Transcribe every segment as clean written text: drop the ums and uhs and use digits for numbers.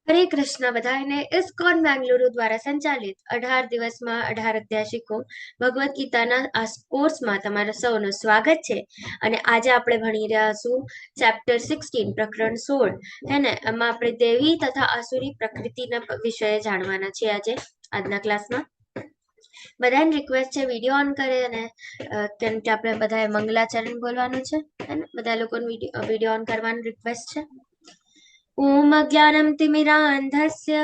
હરે કૃષ્ણ બધાને. ઇસ્કોન બેંગલુરુ દ્વારા સંચાલિત 18 દિવસમાં 18 અધ્યાય શીખો ભગવદ્ ગીતાના આ કોર્સમાં તમારા સૌનું સ્વાગત છે. અને આજે આપણે ભણી રહ્યા છું ચેપ્ટર 16 પ્રકરણ 16. હે ને, એમાં આપણે દેવી તથા આસુરી પ્રકૃતિના વિષય જાણવાના છીએ આજે આજના ક્લાસમાં. બધાને રિક્વેસ્ટ છે વિડીયો ઓન કરે, અને કેમ કે આપણે બધાએ મંગલાચરણ બોલવાનું છે. બધા લોકોને વિડીયો ઓન કરવાનું રિક્વેસ્ટ છે. ॐ अज्ञानं तिमिरान्धस्य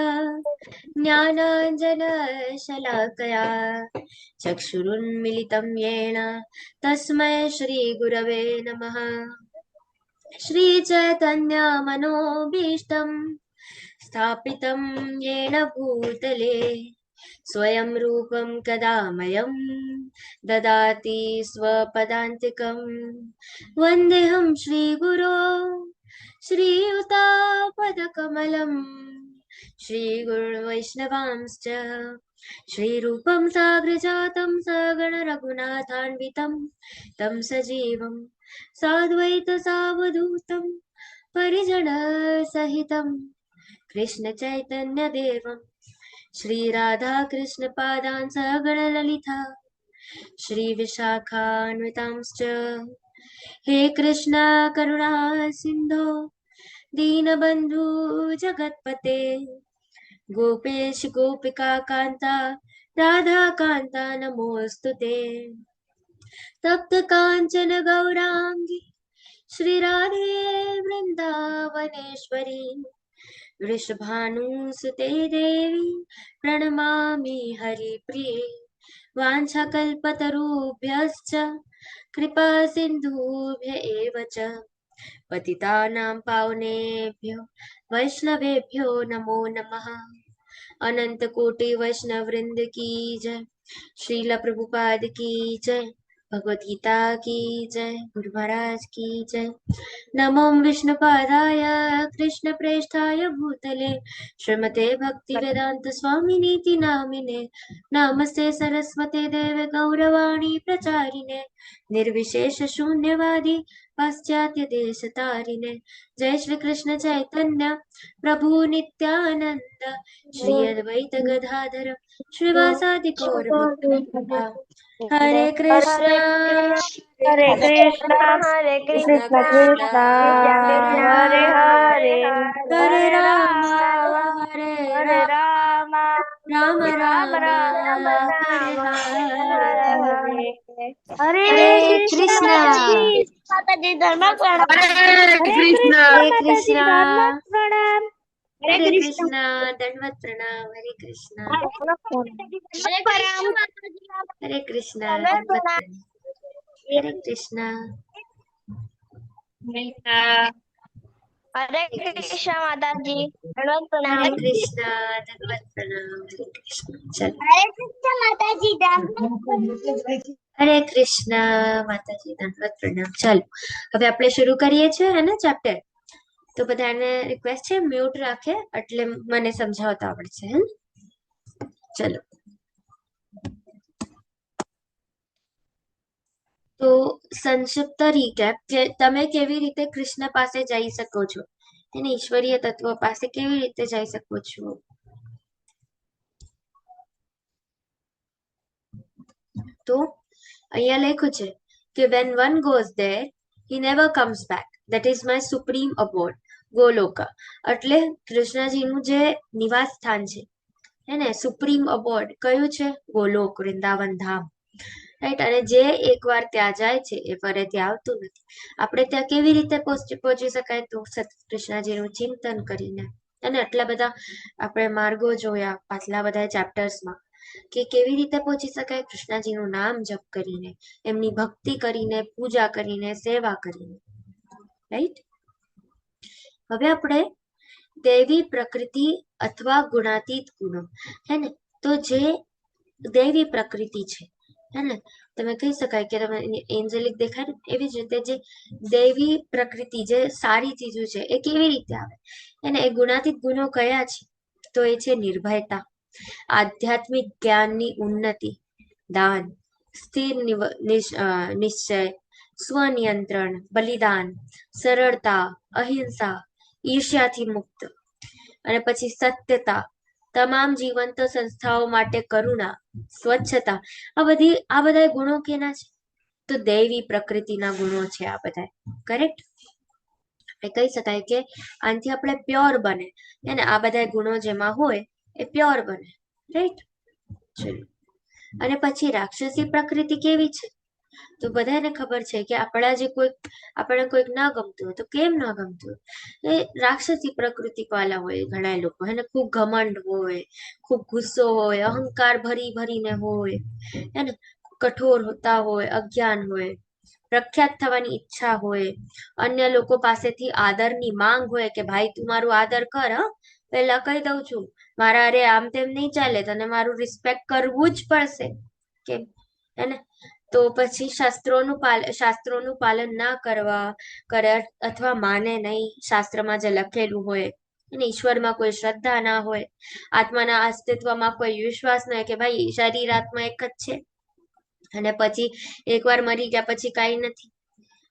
ज्ञानाञ्जनशलाकया चक्षुरुन्मिलितं येन तस्मै श्रीगुरवे नमः। श्रीचैतन्यमनोभीष्टं स्थापितं येन भूतले स्वयं रूपं कदा मह्यं ददाति स्वपदान्तिकं। वन्देऽहं श्रीगुरो श्रीयुतापदकमलं श्रीगुरुवैष्णवांश्च श्रीरूपं साग्रजातं सगण रघुनाथान्वितं तं सजीवं साद्वैतसावधूतं परिजनसहितं कृष्णचैतन्यदेवं श्रीराधाकृष्णपादान् सगण ललिता श्रीविशाखान्वितांश्च। हे कृष्ण करुणा सिन्धो दीनबन्धु जगत्पते गोपेश गोपिका कान्ता राधा कान्ता नमोऽस्तुते। तप्त काञ्चन गौराङ्गी श्रीराधे वृन्दावनेश्वरी वृषभानुसुते देवी प्रणमामि हरिप्रिये। वाञ्छाकल्पतरुभ्यश्च कृपा सिन्धुभ्य एव च पतितानां पावनेभ्यो वैष्णवेभ्यो नमो नमः। अनंत कोटि वैष्णव वृंद की जय। श्रील प्रभुपाद की जय। भगवद गीता की जय। गुरु महाराज की जय। नमो विष्णुपादाय कृष्ण प्रेष्ठाय भूतले श्रीमते भक्ति वेदांत स्वामिनीति नामिने नमस्ते सरस्वते देवे गौरवाणी प्रचारिणे निर्विशेष शून्यवादी पाश्चात्य देश तारिणे। जय श्री कृष्ण चैतन्य प्रभु नित्यानंद श्री अद्वैत गदाधर श्रीवासादि गौर भक्तवृंद। हरे कृष्ण हरे कृष्णा हरे कृष्ण कृष्ण कृष्ण कृष्ण हरे हरे हरे हरे राम राम हरे हरे राम राम राम राम राम राम हरे हरे हरे। हरे हरे हरे कृष्णा कृष्ण माता जी धर्म प्रणाम। हरे हरे कृष्ण कृष्णा हरे माता जी कृष्ण धर्म प्रणाम। हरे हरे कृष्णा कृष्ण दंडवत प्रणाम। हरे कृष्ण हरे कृष्णा माता जी हरे कृष्ण धर्म दंडवत प्रणाम। प्रणाम। हरे कृष्ण हरे हरे कृष्ण कृष्णा माता जी धर्म हरे प्रणाम। कृष्ण दंडवत प्रणाम। हरे कृष्ण चलो। हरे कृष्णा माता जी धर्म હરે કૃષ્ણ માતાજી દંડવત પ્રણામ. ચાલો હવે આપણે શરૂ કરીએ છીએ હે ને ચેપ્ટર. તો બધાને રિક્વેસ્ટ છે મ્યુટ રાખે એટલે મને સમજાવતા આવડશે. હે ચલો. તો સંક્ષિપ્ત રીકેપ કે તમે કેવી રીતે કૃષ્ણ પાસે જઈ શકો છો, એને ઈશ્વરીય તત્વ પાસે કેવી રીતે જઈ શકો છો. તો અહીંયા લખ્યું છે કે when one goes there he never comes back, that is my supreme abode ગોલોકા. એટલે કૃષ્ણજીનું જે નિવાસ સ્થાન છે હે ને, સુપ્રીમ અબોર્ડ કયું છે? ગોલોક, વૃંદાવન ધામ. રાઈટ. અને જે એકવાર ત્યાં જાય છે એ ફરીથી આવતું નથી. આપણે ત્યાં કેવી રીતે પહોંચી શકાય? તો કૃષ્ણજીનું ચિંતન કરીને. અને આટલા બધા આપણે માર્ગો જોયા પાછલા બધા ચેપ્ટર્સમાં કે કેવી રીતે પહોંચી શકાય. કૃષ્ણજીનું નામ જપ કરીને, એમની ભક્તિ કરીને, પૂજા કરીને, સેવા કરીને. રાઈટ. હવે આપણે દેવી પ્રકૃતિ અથવા ગુણાતીત ગુણો હે ને, તો જે દેવી પ્રકૃતિ છે હે ને, તમે કહી શકાય કે તમે એન્જેલિક દેખાય એવી જ રીતે જે દેવી પ્રકૃતિ, જે સારી ચીજો છે એ કેવી રીતે આવે એને, એ ગુણાતીત ગુણો કયા છે? તો એ છે નિર્ભયતા, આધ્યાત્મિક જ્ઞાનની ઉન્નતિ, દાન, સ્થિર નિશ્ચય, સ્વનિયંત્રણ, બલિદાન, સરળતા, અહિંસા, ઈર્ષ્યાથી મુક્ત, અને પછી સત્યતા, તમામ જીવંત સંસ્થાઓ માટે કરુણા, સ્વચ્છતા, આ બધા ગુણો કેના છે? તો દૈવી પ્રકૃતિના ગુણો છે આ બધા. કરેક્ટ? એટલે કહી શકાય કે આનાથી આપણે પ્યોર બને, અને આ બધા ગુણો જેમાં હોય એ પ્યોર બને. રાઈટ? ચલો. અને પછી રાક્ષસી પ્રકૃતિ કેવી છે? તો બધાને ખબર છે કે આપણને કોઈક ના ગમતું હોય તો કેમ ના ગમતું હોય, એ રાક્ષસી પ્રકૃતિ વાળા હોય ઘણા લોકો, એને ખૂબ ઘમંડ હોય, ખૂબ ગુસ્સો હોય, અહંકાર ભરીને હોય, એને કઠોર હોતા હોય, અજ્ઞાન હોય, પ્રખ્યાત થવાની ઈચ્છા હોય, અન્ય લોકો પાસેથી આદરની માંગ હોય કે ભાઈ તું મારું આદર કર, પેલા કહી દઉં છું, મારા અરે આમ તેમ નહીં ચાલે, તને મારું રિસ્પેક્ટ કરવું જ પડશે. કેમ? એને તો પછી શાસ્ત્રોનું પાલન ના કરે અથવા માને નહીં શાસ્ત્રમાં જે લખેલું હોય, અને ઈશ્વરમાં કોઈ શ્રદ્ધા ના હોય, આત્માના અસ્તિત્વમાં કોઈ વિશ્વાસ ન હોય કે ભાઈ શરીર આત્મા એક જ છે, અને પછી એકવાર મરી ગયા પછી કઈ નથી,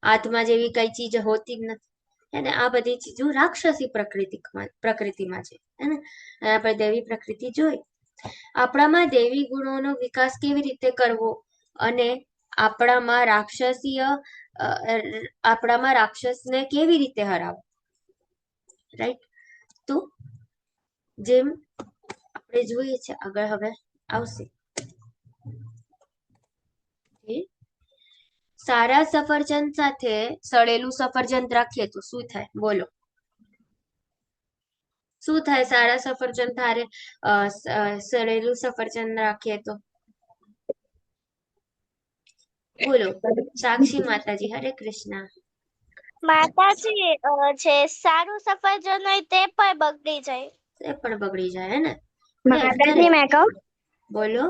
આત્મા જેવી કઈ ચીજ હોતી જ નથી. અને આ બધી ચીજો રાક્ષસી પ્રકૃતિમાં છે. અને આપણે દેવી પ્રકૃતિ જોઈ. આપણામાં દેવી ગુણોનો વિકાસ કેવી રીતે કરવો, અને આપણામાં રાક્ષસને કેવી રીતે હરાવો? રાઈટ? તો જેમ આપણે જોઈએ છે આગળ હવે આવશે. સારા સફરજન સાથે સડેલું સફરજન રાખીએ તો શું થાય? બોલો, શું થાય સારા સફરજન ધારે સડેલું સફરજન રાખીએ તો? બોલો સાક્ષી માતાજી, હરે કૃષ્ણ. માતાજી છે સારું સફરજન હોય તે પણ બગડી જાય. એ પણ બગડી જાય, હે ને? માતાજી મેં કહું, બોલો.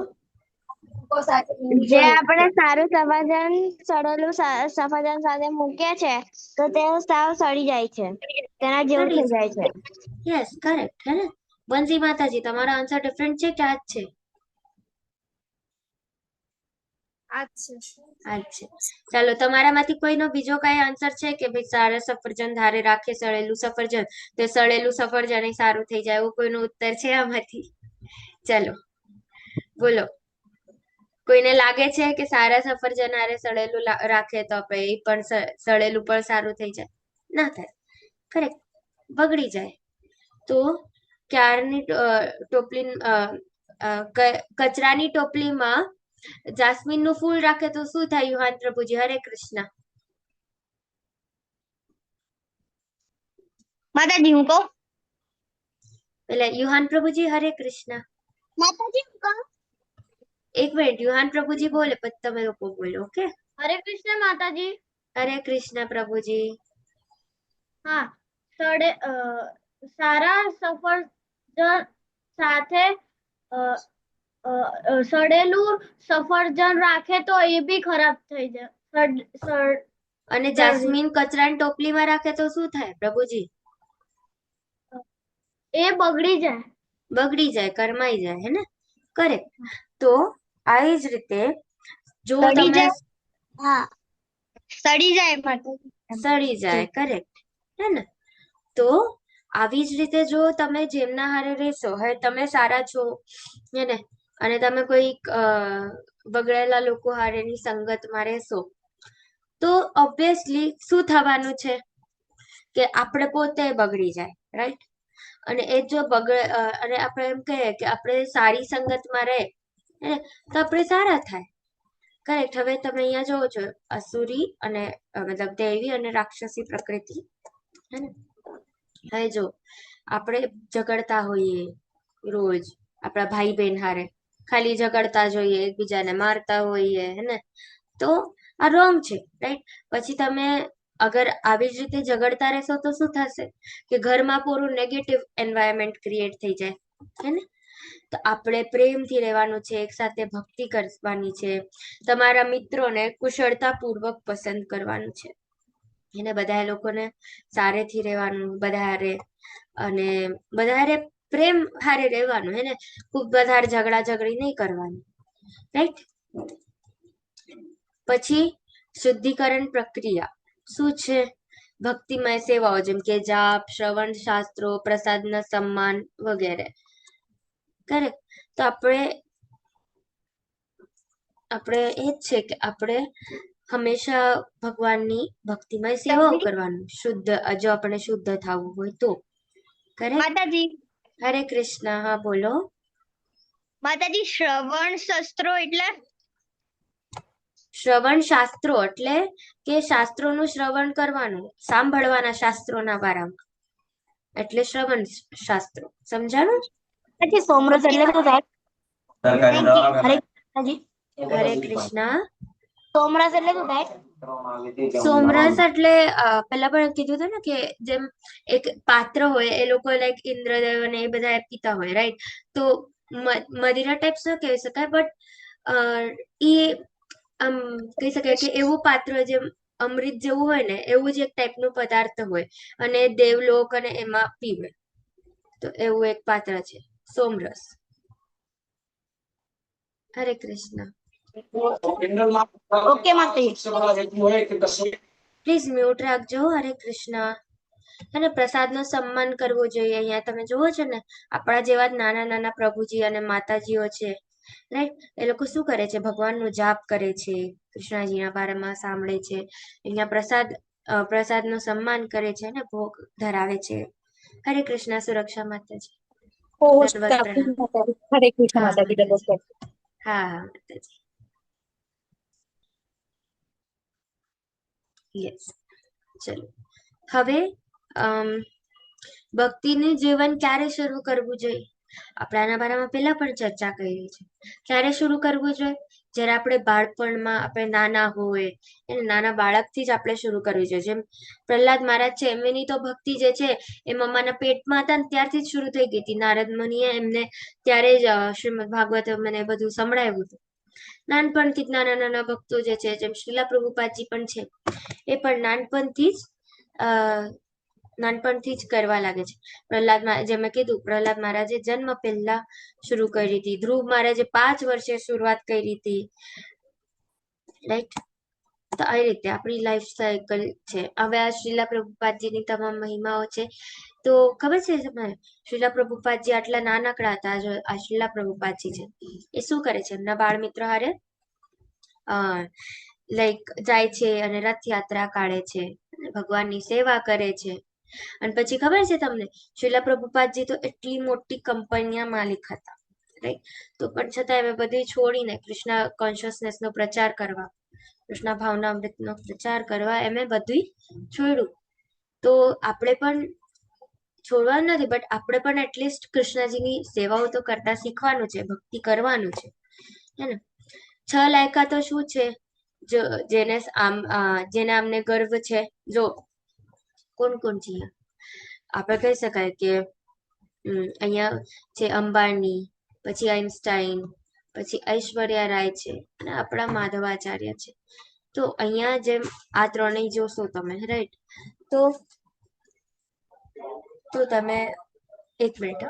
જે આપણે સારું સફરજન સડેલું સફરજન સાથે મૂકીએ છે તો તે સાવ સડી જાય છે, તેના જેવું થઈ જાય છે. યસ, કરેક્ટ, હે ને? બંસી માતાજી, તમારો આન્સર ડિફરન્ટ છે કે આ જ છે? અચ્છા, ચાલો, તમારામાંથી કોઈનો બીજો કઈ આન્સર છે કે ભાઈ સારા સફરજન ધારે રાખે સડેલું સફરજન તો સડેલું સફરજન સારું થઈ જાય, એવું કોઈનો ઉત્તર છે આમાંથી? ચલો બોલો. કોઈને લાગે છે કે સારા સફરજન હારે સડેલું રાખે તો આપણે એ પણ સડેલું પણ સારું થઈ જાય? ના થાય. કરેક્ટ, બગડી જાય. તો ક્યારની ટોપલી કચરાની ટોપલીમાં જાસ્મીન નું ફૂલ રાખે તો શું થાય? યુહાન પ્રભુજી, હરે કૃષ્ણ. માતાજી હું કહું, એટલે યુહાન પ્રભુજી, હરે કૃષ્ણ. માતાજી હું કહું, એક મિનિટ, યુહાન પ્રભુજી બોલે પછી તમે લોકો બોલો. ઓકે? હરે કૃષ્ણ માતાજી. હરે કૃષ્ણ પ્રભુજી. હા, સારા સફરજન સાથે સડેલું સફરજન રાખે તો એ બી ખરાબ થઈ જાય. અને જાસ્મીન કચરાની ટોપલીમાં રાખે તો શું થાય પ્રભુજી? એ બગડી જાય, કરમાઈ જાય, હે ને? કરેક્ટ. તો આવી જ રીતે જો સડી તમે સડી જાય, સડી જાય, કરેક્ટ, હે ને? તો આવી જ રીતે જો તમે જેમના હારે રહેશો, હવે તમે સારા છો, હે ને, અને તમે કોઈ બગડેલા લોકો હારેની સંગતમાં રહેશો તો ઓબ્વિયસલી શું થવાનું છે કે આપણે પોતે બગડી જાય. રાઈટ? અને એ જો અને આપણે એમ કહીએ કે આપણે સારી સંગતમાં રહે તો આપણે સારા થાય. કરેક્ટ. હવે તમે અહીંયા જોવો છો અસુરી અને મતલબ દૈવી અને રાક્ષસી પ્રકૃતિ, હે ને? હવે જો આપણે ઝઘડતા હોઈએ રોજ આપણા ભાઈ બહેન હારે, ખાલી ઝઘડતા જોઈએ, એકબીજાને મારતા હોઈએ, હે ને, તો આ રોંગ છે. રાઈટ? પછી તમે અગર આવી જ રીતે ઝઘડતા રહેશો તો શું થશે કે ઘરમાં પૂરું નેગેટિવ એન્વાયરમેન્ટ ક્રિએટ થઈ જાય, હે ને? તો આપણે પ્રેમથી રહેવાનું છે, એક સાથે ભક્તિ કરવાની છે, તમારા મિત્રોને કુશળતાપૂર્વક પસંદ કરવાનું છે, એને બધા લોકોને સારેથી રહેવાનું, બધા અને બધા પ્રેમ હારે રહેવાનું, હે ને? ખૂબ વધારે ઝઘડા ઝઘડી નહીં કરવાની. રાઈટ? પછી શુદ્ધિકરણ પ્રક્રિયા શું છે? ભક્તિમય સેવાઓ જેમ કે જાપ, શ્રવણ શાસ્ત્રો, પ્રસાદના સન્માન વગેરે. કરેક્ટ. તો આપણે એ જ છે કે આપણે હંમેશા ભગવાનની ભક્તિમય સેવાઓ કરવાનું, શુદ્ધ જો આપણે શુદ્ધ થવું હોય તો. કરેક્ટ. માતાજી હરે કૃષ્ણ. હા બોલો. માતાજી શ્રવણ શસ્ત્રો એટલે શ્રવણ શાસ્ત્રો એટલે કે શાસ્ત્રોનું શ્રવણ કરવાનું, સાંભળવાના શાસ્ત્રોના બારામાં, એટલે શ્રવણ શાસ્ત્રો. સમજાણું? પછી સોમરસ એટલે શું થાય? હરે કૃષ્ણજી. હરે કૃષ્ણ. સોમરસ એટલે શું થાય? સોમરસ એટલે પેલા પણ કીધું હતું ને કે જેમ એક પાત્ર હોય, એ લોકો લાઈક ઇન્દ્રદેવ અને એ બધા પીતા હોય, રાઈટ? તો મદિરા ટાઈપ્સ ન કહી શકાય, બટ એ આમ કહી શકાય કે એવું પાત્ર જેમ અમૃત જેવું હોય ને, એવું જ એક ટાઈપનું પદાર્થ હોય, અને દેવલોક અને એમાં પીવે, તો એવું એક પાત્ર છે સોમરસ. હરે કૃષ્ણ. ઓકે માતાજી. પ્લીઝ મ્યુટ રાખજો. હરે કૃષ્ણ. અને પ્રસાદનો સન્માન કરવો જોઈએ. અહીંયા તમે જુઓ છો ને, આપણા જેવા જ નાના નાના પ્રભુજી અને માતાજીઓ છે, રાઈટ? એ લોકો શું કરે છે? ભગવાનનો જાપ કરે છે, કૃષ્ણજીના બારેમાં સાંભળે છે, અહીંયા પ્રસાદનો સન્માન કરે છે અને ભોગ ધરાવે છે. હરે કૃષ્ણ. સુરક્ષા માતાજી. દંડવત પ્રણામ. હરે કૃષ્ણ હા માતાજી. માતાજી. હા હા માતાજી. યસ. ચલો હવે ભક્તિનું જીવન ક્યારે શરૂ કરવું જોઈએ? આપણે આના બારામાં પહેલા પણ ચર્ચા કરી છે. ક્યારે શરૂ કરવું જોઈએ? જ્યારે આપણે બાળપણમાં, આપણે નાના હોય, એને નાના બાળકથી જ આપણે શરૂ કરવી જોઈએ. જેમ પ્રહલાદ મહારાજ છે, એમની તો ભક્તિ જે છે એ મમ્માના પેટમાં હતા ને ત્યારથી જ શરૂ થઈ ગઈ હતી. નારદ મુનિએ એમને ત્યારે જ શ્રીમદ ભાગવત મને બધું સંભળાવ્યું હતું. નાનપણથી જ નાના નાના ભક્તો જે છે, જેમ શ્રીલા પ્રભુપાદજી પણ છે, એ પણ નાનપણથી જ કરવા લાગે છે. જેમ મેં કીધું, પ્રહલાદ મહારાજે જન્મ પહેલા શરૂ કરી હતી. ધ્રુવ મહારાજે 5 વર્ષે શરૂઆત કરી હતી, રાઈટ? તો આ રીતે આપણી લાઈફ સાયકલ છે. હવે આ શ્રીલા પ્રભુપાદજીની તમામ મહિમાઓ છે. તો ખબર છે તમને, શ્રીલા પ્રભુપાદજી આટલા નાનકડા હતા. આ શ્રીલા પ્રભુપાદજી છે, એ શું કરે છે? એમના બાળ મિત્ર હારે લાઈક જાય છે અને રથયાત્રા કાઢે છે, ભગવાનની સેવા કરે છે. અને પછી ખબર છે તમને, શ્રીલા પ્રભુપાદજી તો એટલી મોટી કંપનીના માલિક હતા, રાઈટ? તો પણ છતાં એમે બધું છોડીને કૃષ્ણ કોન્શિયસનેસ નો પ્રચાર કરવા, કૃષ્ણ ભાવના અમૃતનો પ્રચાર કરવા એમે બધું છોડ્યું. તો આપણે પણ છોડવાનું નથી, બટ આપણે પણ એટલીસ્ટ કૃષ્ણજીની સેવાઓ તો કરતા શીખવાનું છે, ભક્તિ કરવાનું છે, હે ને? 6 લાયકાતો શું છે? જેને અમને ગર્વ છે. જો કોણ કોણ છે આપણે કહી શકાય કે અહીંયા છે અંબાણી, પછી આઈન્સ્ટાઈન, પછી ઐશ્વર્યા રાય છે, અને આપણા માધવાચાર્ય છે. તો અહીંયા જેમ આ ત્રણેય જોશો તમે, રાઈટ? તો તમે એક મિનિટ.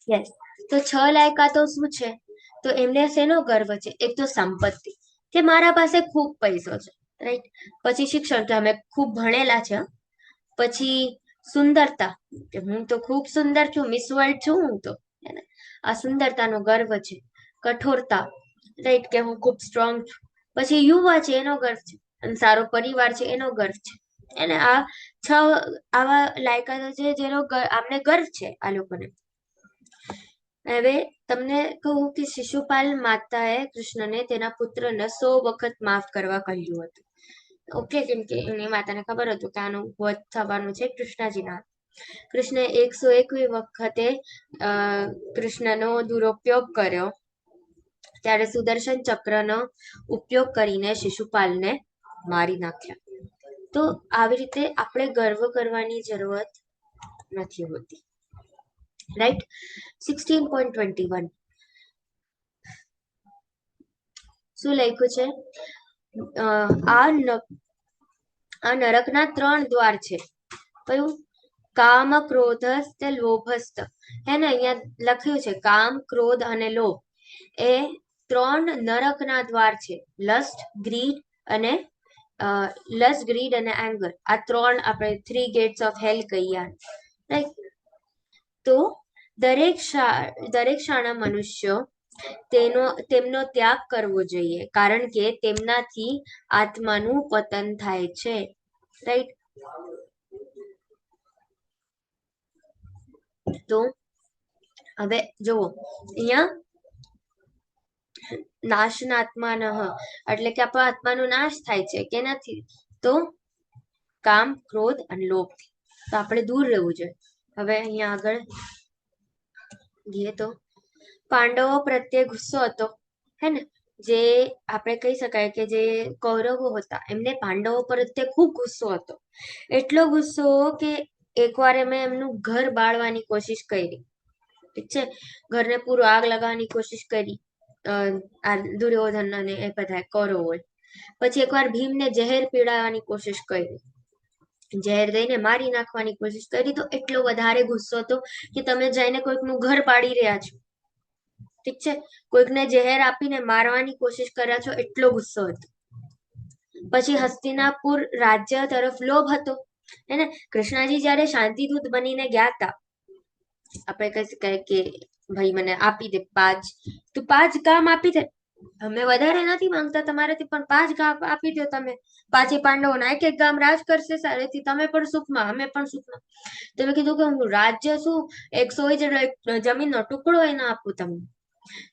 યસ. તો 6 લાયકાતો શું છે? તો એમને શેનો ગર્વ છે? એક તો સંપત્તિ, કે મારા પાસે ખૂબ પૈસો છે, રાઈટ? પછી શિક્ષણ, કે અમે ખૂબ ભણેલા છે. પછી સુંદરતા, કે હું તો ખૂબ સુંદર છું, મિસ વર્લ્ડ છું હું તો, આ સુંદરતાનો ગર્વ છે. કઠોરતા, રાઈટ, કે હું ખૂબ સ્ટ્રોંગ છું. પછી યુવા છે, એનો ગર્વ છે. અને સારો પરિવાર છે, એનો ગર્વ છે. અને આ 6 આવા લાયકાતો છે જેનો આમને ગર્વ છે આ લોકોને. હવે તમને કહું કે શિશુપાલ માતાએ કૃષ્ણને તેના પુત્રને 100 વખત માફ કરવા કહ્યું હતું. ઓકે, કેમ કે એની માતાને ખબર હતું કે આનું વધ થવાનું છે કૃષ્ણજીના. કૃષ્ણે 101 વખતે કૃષ્ણનો દુરુપયોગ કર્યો, ત્યારે સુદર્શન ચક્રનો ઉપયોગ કરીને શિશુપાલને મારી નાખ્યા. તો આવી રીતે આપણે ગર્વ કરવાની જરૂરત નથી હોતી, રાઈટ? 16.21 શું લખ્યું છે? આ નરકના 3 દ્વાર છે. કયું? કામ, ક્રોધસ્થ, લોભસ્થ. હે ને અહીંયા લખ્યું છે કામ, ક્રોધ અને લોભ એ 3 નરકના દ્વાર છે. લસ્ટ, ગ્રીડ અને એંગર, આ 3 આપણે 3 ગેટ્સ ઓફ હેલ કહીએ, રાઈટ? તો દરેક શાળા મનુષ્યો તેમનો ત્યાગ કરવો જોઈએ, કારણ કે તેમનાથી આત્માનું પતન થાય છે, રાઈટ? તો હવે જુઓ અહીંયા નાશનાત્માનઃ એટલે કે આપણા આત્માનો નાશ થાય છે કે નથી? તો કામ, ક્રોધ અને લોભથી. તો આપણે દૂર રહેવું જોઈએ. હવે અહીંયા આગળ જઈએ તો પાંડવો પ્રત્યે ગુસ્સો હતો, હે ને? જે આપણે કહી શકાય કે જે કૌરવો હતા એમને પાંડવો પ્રત્યે ખૂબ ગુસ્સો હતો. એટલો ગુસ્સો કે એકવાર એમણે એમનું ઘર બાળવાની કોશિશ કરી, ઠીક છે? ઘરને પૂરું આગ લગાવવાની કોશિશ કરી, આ દુર્યોધન અને એ બધા કૌરવોએ. પછી એકવાર ભીમને ઝેર પીડાવવાની કોશિશ કરી, ઝેર દઈને મારી નાખવાની કોશિશ કરી. તો એટલો વધારે ગુસ્સો હતો કે તમે જઈને કોઈકનું ઘર પાડી રહ્યા છો, ઠીક છે? કોઈકને ઝેર આપીને મારવાની કોશિશ કર્યા છો, એટલો ગુસ્સો હતો. પછી હસ્તિનાપુર રાજ્ય તરફ લોભ હતો, હે ને? કૃષ્ણજી જયારે શાંતિદૂત બનીને ગયા હતા, આપણે કહી શકાય કે ભાઈ મને આપી દે 5, તું 5 ગામ આપી દે, અમે વધારે નથી માંગતા તમારાથી, પણ 5 ગામ આપી દો તમે. પાછી પાંડવોના એક ગામ રાજ કરશે સારેથી, તમે પણ સુખમાં, અમે પણ સુખમાં. તમે કીધું કે હું રાજ્ય શું 100 જમીનનો ટુકડો એને આપું તમને.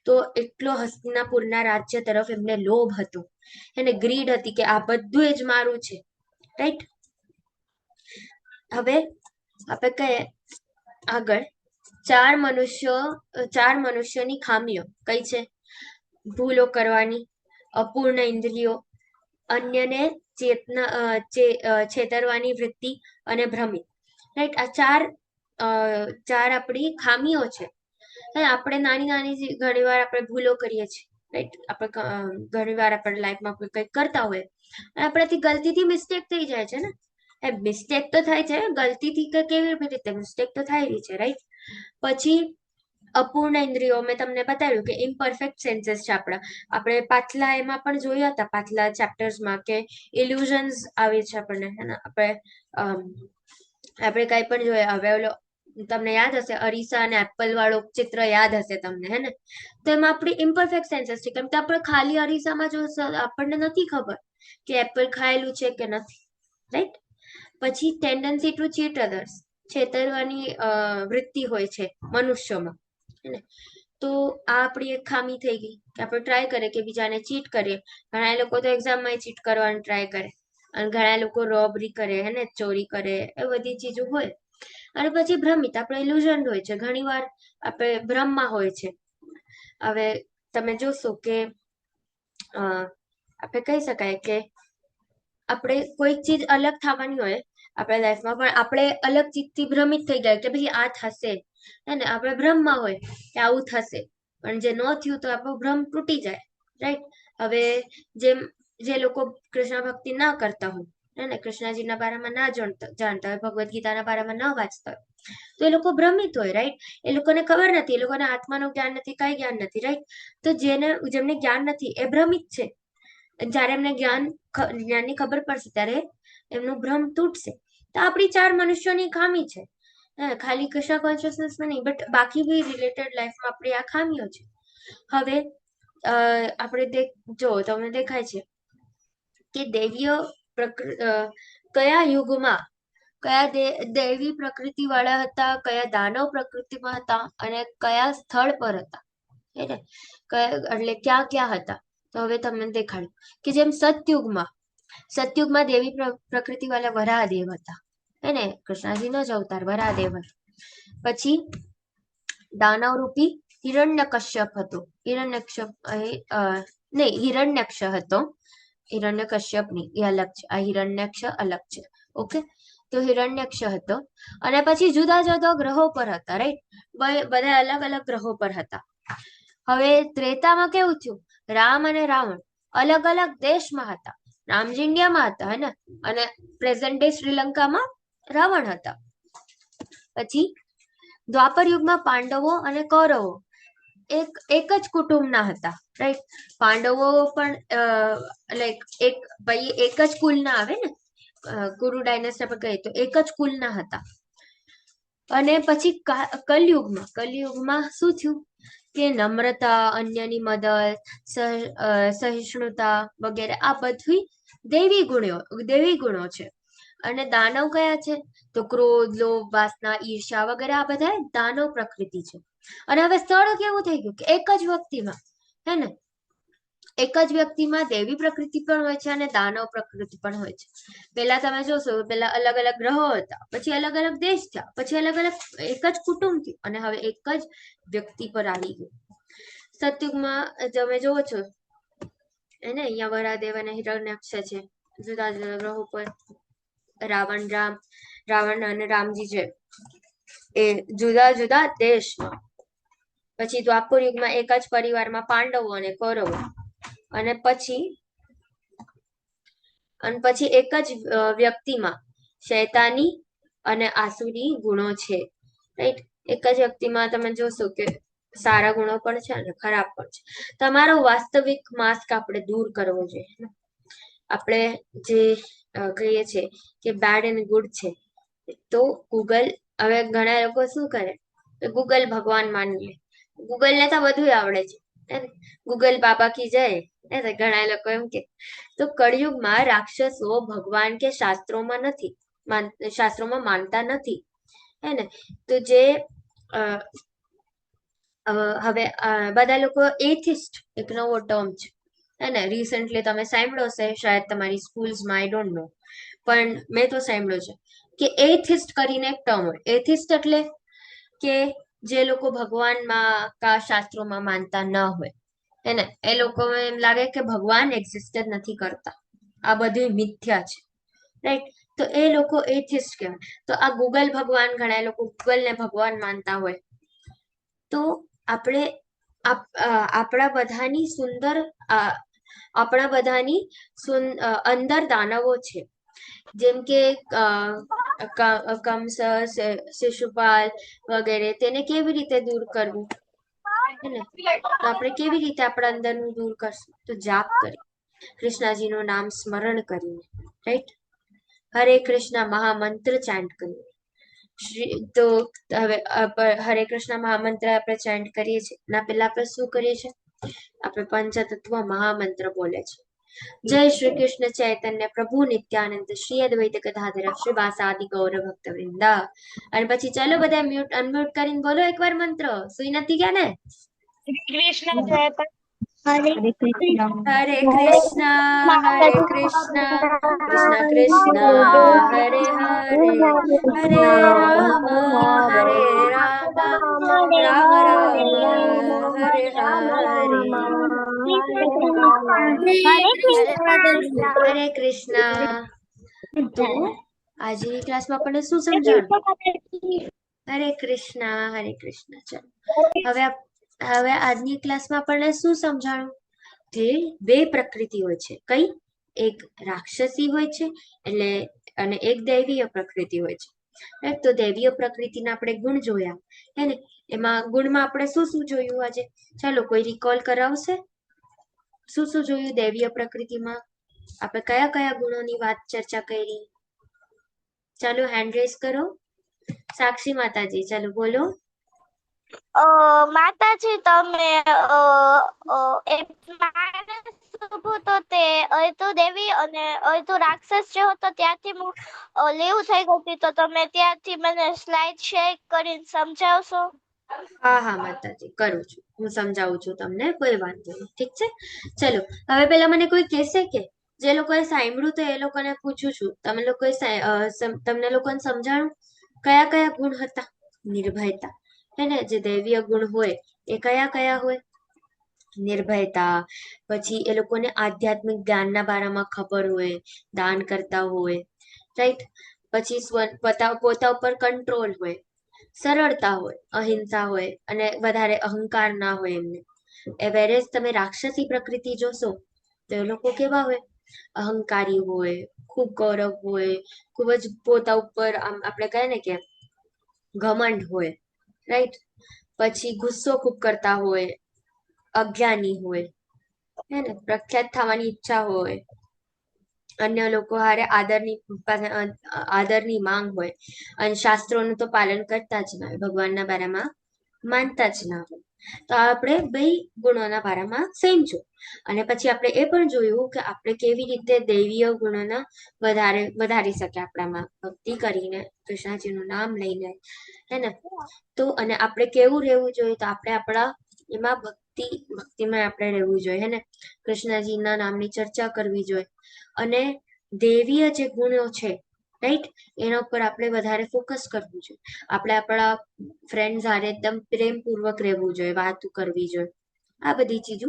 તો એટલો હસ્તિનાપુરના રાજ્ય તરફ એમને લોભ હતો, એને ગ્રીડ હતી કે આ બધું જ મારું છે, રાઈટ? હવે આપણે કહીએ આગળ 4 મનુષ્યોની ખામીઓ કઈ છે? ભૂલો કરવાની, અપૂર્ણ ઇન્દ્રિયો, અન્યને છેતરવાની વૃત્તિ અને ભ્રમિત, રાઈટ? આ ચાર આપણી ખામીઓ છે. આપણે નાની ઘણી વાર આપણે ભૂલો કરીએ છીએ, રાઈટ? આપણે ઘણી વાર આપણે લાઈફમાં કંઈક કરતા હોય અને આપણાથી ગલતીથી મિસ્ટેક થઈ જાય છે ને. મિસ્ટેક તો થાય છે, ગલતીથી કે કેવી રીતે મિસ્ટેક તો થાય છે, રાઈટ? પછી અપૂર્ણ ઇન્દ્રિયો, મેં તમને બતાવ્યું કે ઇમ્પરફેક્ટ સેન્સીસ છે આપણા. આપણે પાછલા એમાં પણ જોયા હતા, પાછલા ચેપ્ટર્સમાં, કે ઇલ્યુઝન્સ આવે છે આપણને, હે ને? આપણે કઈ પણ જોયા. હવે ઓલો તમને યાદ હશે અરીસા અને એપલ વાળો ચિત્ર યાદ હશે તમને, હે ને? તો એમાં આપણી ઇમ્પરફેક્ટ સેન્સીસ છે, કેમ કે આપણે ખાલી અરીસામાં જો આપણને નથી ખબર કે એપલ ખાયેલું છે કે નથી, રાઈટ? પછી ટેન્ડન્સી ટુ ચીટ અધર્સ, છેતરવાની વૃત્તિ હોય છે મનુષ્યોમાં, હે ને? તો આ આપણી એક ખામી થઈ ગઈ કે આપણે ટ્રાય કરીએ કે બીજાને ચીટ કરીએ. ઘણા લોકો તો એક્ઝામમાં ચીટ કરવાનું ટ્રાય કરે, અને ઘણા લોકો રોબરી કરે, હે ને? ચોરી કરે, એ બધી ચીજો હોય. અને પછી ભ્રમિત, આપણે ઇલ્યુઝન હોય છે, ઘણી વાર આપણે ભ્રમમાં હોય છે. હવે તમે જોશો કે આપણે કહી શકાય કે આપણે કોઈક ચીજ અલગ થવાની હોય આપણા લાઈફમાં, પણ આપણે અલગ ચીજથી ભ્રમિત થઈ જાય કે ભાઈ આ થશે, હે ને? આપણે ભ્રમમાં હોય કે આવું થશે, પણ જે ન થયું તો આપણો ભ્રમ તૂટી જાય, રાઈટ? હવે જે લોકો કૃષ્ણ ભક્તિ ના કરતા હોય, હે ને? કૃષ્ણજીના બારામાં ના જાણતા હોય, ભગવદ્ ગીતાના બારામાં ન વાંચતા હોય, તો એ લોકો ભ્રમિત હોય, રાઈટ? એ લોકોને ખબર નથી, એ લોકોને આત્માનું જ્ઞાન નથી, કઈ જ્ઞાન નથી, રાઈટ? તો જેમને જ્ઞાન નથી એ ભ્રમિત છે. જયારે એમને જ્ઞાનની ખબર પડશે ત્યારે એમનું ભ્રમ તૂટશે. તો આપણી 4 મનુષ્યોની ખામી છે, ખાલી કૃષ્ણ કોન્શિયસનેસમાં નહીં, બટ બાકી બી રિલેટેડ લાઈફમાં આપણી આ ખામીઓ છે. હવે આપણે જો તમને દેખાય છે કે દેવીઓ કયા યુગમાં કયા દૈવી પ્રકૃતિ વાળા હતા, કયા દાનવ પ્રકૃતિમાં હતા, અને કયા સ્થળ પર હતા, એટલે ક્યાં હતા. તો હવે તમને દેખાડ્યું કે જેમ સતયુગમાં દેવી પ્રકૃતિ વાળા વરાહદેવ હતા, હે ને? કૃષ્ણજીનો જ અવતાર વરાહદેવ. પછી દાનવ રૂપી હિરણ્યકશ્યપ હતો, હિરણ્યક્ષ હતો, હિરણ્યકશ્યપ નહીં, એ અલગ છે, આ હિરણ્યક્ષ અલગ છે, ઓકે? તો હિરણ્યક્ષ હતો. અને પછી જુદા જુદા ગ્રહો પર હતા, રાઈટ? બધા અલગ અલગ ગ્રહો પર હતા. હવે ત્રેતામાં કેવું થયું? રામ અને રાવણ અલગ અલગ દેશમાં હતા, રામજી ઇન્ડિયામાં હતા હે ને, અને પ્રેઝન્ટ ડે શ્રીલંકામાં રાવણ હતા. પછી દ્વાપર યુગમાં પાંડવો અને કૌરવો એક જ કુટુંબના હતા, રાઈટ. પાંડવો પણ લાઈક એક જ કુલના આવે ને, કુરુ ડાયનેસ્ટી પર કહીએ તો એક જ કુલના હતા. અને પછી કલયુગમાં શું થયું કે નમ્રતા, અન્યની મદદ, સહિષ્ણુતા વગેરે આ બધી દેવી ગુણો છે. અને દાનવ કયા છે? તો ક્રોધ, લોભ, વાસના, ઈર્ષ્યા વગેરે આ બધા દાનવ પ્રકૃતિ છે. અને હવે સ્થળ કેવું થઈ ગયું કે એક જ વ્યક્તિમાં, હે ને, એક જ વ્યક્તિમાં દેવી પ્રકૃતિ પણ હોય છે અને દાનવ પ્રકૃતિ પણ હોય છે. પેલા તમે જોશો, પેલા અલગ અલગ ગ્રહો હતા, પછી અલગ અલગ દેશ થયા, પછી અલગ અલગ એક જ કુટુંબ થયું, અને હવે એક જ વ્યક્તિ પર આવી ગયું. સતયુગમાં તમે જોવો છો એને, અહીંયા વરાદેવ અને હિરણ્યાક્ષ છે, જુદા જુદા ગ્રહો પર. રાવણ અને રામજી છે એ જુદા જુદા દેશમાં. પછી દ્વાપર યુગમાં એક જ પરિવારમાં પાંડવો અને કૌરવો, અને પછી એક જ વ્યક્તિમાં શૈતાની અને આસુરી ગુણો છે, રાઈટ. એક જ વ્યક્તિમાં તમે જોશો કે સારા ગુણો પણ છે અને ખરાબ પણ છે. તમારો વાસ્તવિક માસ્ક આપણે દૂર કરવો જોઈએ. આપણે જે કહીએ છીએ કે બેડ એન્ડ ગુડ છે, તો ગૂગલ, હવે ઘણા લોકો શું કરે, ગૂગલ ભગવાન માની લે. ગૂગલ ને તો બધું આવડે છે, ગૂગલ બાબા કી જય, ઘણા લોકો એમ કે. તો કળિયુગમાં રાક્ષસો ભગવાન કે શાસ્ત્રોમાં માનતા નથી, હે ને. તો જે હવે બધા લોકો એથિસ્ટ, એક નવો ટર્મ છે, હે ને. રિસેન્ટલી તમે સાંભળ્યો હશે શાયદ તમારી સ્કૂલ્સમાં, આઈ ડોન્ટ નો, પણ મેં તો સાંભળ્યું છે કે એથિસ્ટ કરીને એક ટર્મ હોય. એથિસ્ટ એટલે કે જે લોકો ભગવાનમાં કા શાસ્ત્રોમાં માનતા ન હોય, હે ને. એ લોકો એમ લાગે કે ભગવાન એક્ઝિસ્ટ જ નથી કરતા, આ બધું મિથ્યા છે, રાઈટ. તો એ લોકો એથિસ્ટ કહેવાય. તો આ ગૂગલ ભગવાન, ઘણા લોકો ગૂગલને ભગવાન માનતા હોય. તો આપણે આપણા બધાની અંદર દાનવો છે. જેમ કે કંસ, શિશુપાલ વગેરે, તેને કેવી રીતે દૂર કરવું, હે ને. તો આપણે કેવી રીતે આપણા અંદરનું દૂર કરશું? તો જાપ કરી, કૃષ્ણજીનું નામ સ્મરણ કરીને, રાઈટ. હરે કૃષ્ણ મહામંત્ર ચેન્ટ કરીને. તો હવે હરે કૃષ્ણ મહામંત્ર આપણે ચેન્ટ કરીએ છીએ, ના પેલા આપણે શું કરીએ છીએ? આપણે પંચતત્વ મહામંત્ર બોલે છે. જય શ્રી કૃષ્ણ ચૈતન્ય પ્રભુ નિત્યાનંદ શ્રી અદ્વૈત ગદાધર શ્રીવાસાદિ ગૌર ભક્ત વૃંદા. અને પછી ચાલો બધા અનમ્યુટ કરીને બોલો એકવાર મંત્ર. સુઈ નથી ગયા ને? કૃષ્ણ જય. હરે કૃષ્ણ. હરે કૃષ્ણ કૃષ્ણ કૃષ્ણ હરે હરે, હરે રામ હરે રામ, રામ રામ હરે હરે. હરે કૃષ્ણ. તો આજની ક્લાસમાં આપણને શું સમજાણું? હરે કૃષ્ણ. ચાલો હવે આજની ક્લાસમાં આપણને શું સમજાણું? કે બે પ્રકૃતિ હોય છે. કઈ? એક રાક્ષસી હોય છે, એટલે, અને એક દૈવીય પ્રકૃતિ હોય છે. તો દૈવીય પ્રકૃતિના આપણે ગુણ જોયા, હે ને. એમાં ગુણમાં આપણે શું શું જોયું આજે? ચાલો કોઈ રિકોલ કરાવશે? શું શું જોયું દૈવીય પ્રકૃતિમાં? આપણે કયા કયા ગુણોની ચર્ચા કરી? ચાલો હેન્ડ રેઝ કરો. સાક્ષી માતાજી, ચાલો બોલો. માતાજી, તમે એક માણસ ઊભો તો તે અયતુ દેવી અને અયતુ રાક્ષસ જે હતો ત્યાંથી હું લીવ થઈ ગઈ હતી, તો તમે ત્યાંથી મને સ્લાઇડ શેર કરીને સમજાવશો? હા માતાજી, કરું છું. હું સમજાવું છું તમને, કોઈ વાંધો નહીં, ઠીક છે. ચલો હવે પેલા મને કોઈ કહેશે કે જે લોકોએ સાંભળ્યું તો એ લોકોને પૂછું છું, તમને લોકોને સમજાણું કયા કયા ગુણ હતા? નિર્ભયતા, હે ને. જે દૈવીય ગુણ હોય એ કયા કયા હોય? નિર્ભયતા. પછી એ લોકોને આધ્યાત્મિક જ્ઞાનના બારામાં ખબર હોય, દાન કરતા હોય, રાઈટ. પછી પોતા ઉપર કંટ્રોલ હોય, સરળતા હોય, અહિંસા હોય, અને વધારે અહંકાર ના હોય એમને. વેરેજ તમે રાક્ષસી પ્રકૃતિ જોશો તો એ લોકો કેવા હોય? અહંકારી હોય, ખૂબ ગૌરવ હોય, ખૂબ જ પોતા ઉપર આમ આપણે કહે ને કે ઘમંડ હોય, રાઈટ. પછી ગુસ્સો ખૂબ કરતા હોય, અજ્ઞાની હોય, હે ને, પ્રખ્યાત થવાની ઈચ્છા હોય, અન્ય લોકો હારે આદરની માંગ હોય, અને શાસ્ત્રોનું તો પાલન કરતા જ ના હોય, ભગવાનના બારામાં માનતા જ ના હોય. તો આપણે બે ગુણોના બારામાં સમજો. અને પછી આપણે એ પણ જોયું કે આપણે કેવી રીતે દૈવીય ગુણોના વધારી શકીએ આપણામાં, ભક્તિ કરીને, કૃષ્ણજીનું નામ લઈને, હે ને. તો અને આપણે કેવું રહેવું જોઈએ, તો આપણે આપણા એમાં ભક્તિમાં આપણે રહેવું જોઈએ, હે ને. કૃષ્ણજીના નામની ચર્ચા કરવી જોઈએ, અને દેવીય જે ગુણો છે, રાઈટ, એના ઉપર આપણે વધારે ફોકસ કરવું જોઈએ. આપણે આપણા ફ્રેન્ડ હારે એકદમ પ્રેમપૂર્વક રહેવું જોઈએ, વાતો કરવી જોઈએ. આ બધી ચીજો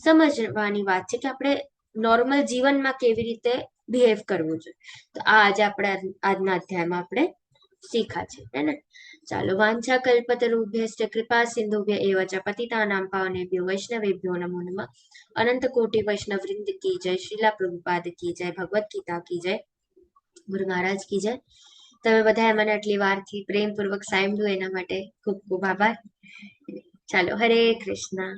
સમજવાની વાત છે કે આપણે નોર્મલ જીવનમાં કેવી રીતે બિહેવ કરવું જોઈએ. તો આ આજે આપણે આજના અધ્યાયમાં આપણે શીખા છે, હે ને. ચાલો, વાંછા કલ્પતરુભ્યશ્ચ કૃપા સિંધુભ્ય એવ ચ પતિતાનાં પાવનેભ્યો વૈષ્ણવેભ્યો નમો નમઃ. અનંત કોટિ વૈષ્ણવ વૃંદ કી જય, શીલા પ્રભુપાદ કી જય, ભગવદ ગીતા કી જય, ગુરુ મહારાજ કી જય. તમે બધાએ મને આટલી વારથી પ્રેમપૂર્વક સાંભળ્યું એના માટે ખૂબ ખૂબ આભાર. ચાલો, હરે કૃષ્ણ.